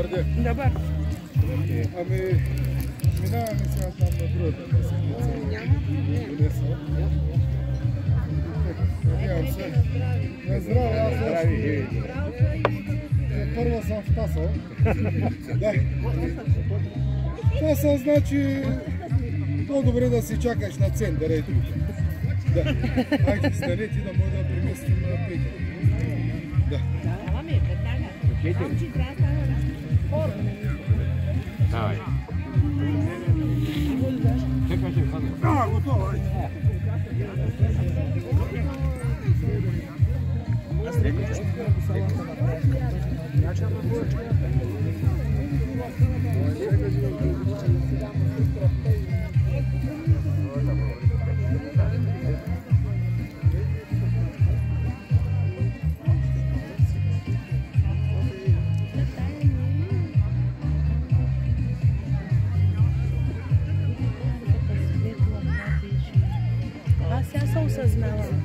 Добър ден. Добър. Ами, минаваме сега там на другата месеница. Няма проблем. Надявам се. На здраве, аз още... Първо съм в Тасъл. Да. Тасъл значи по-добре да си чакаш на центъра и тук. Да. Айде, станете да може да преместим на Петър. Да. Давай. А, готово. Аз сега съм осъзнала.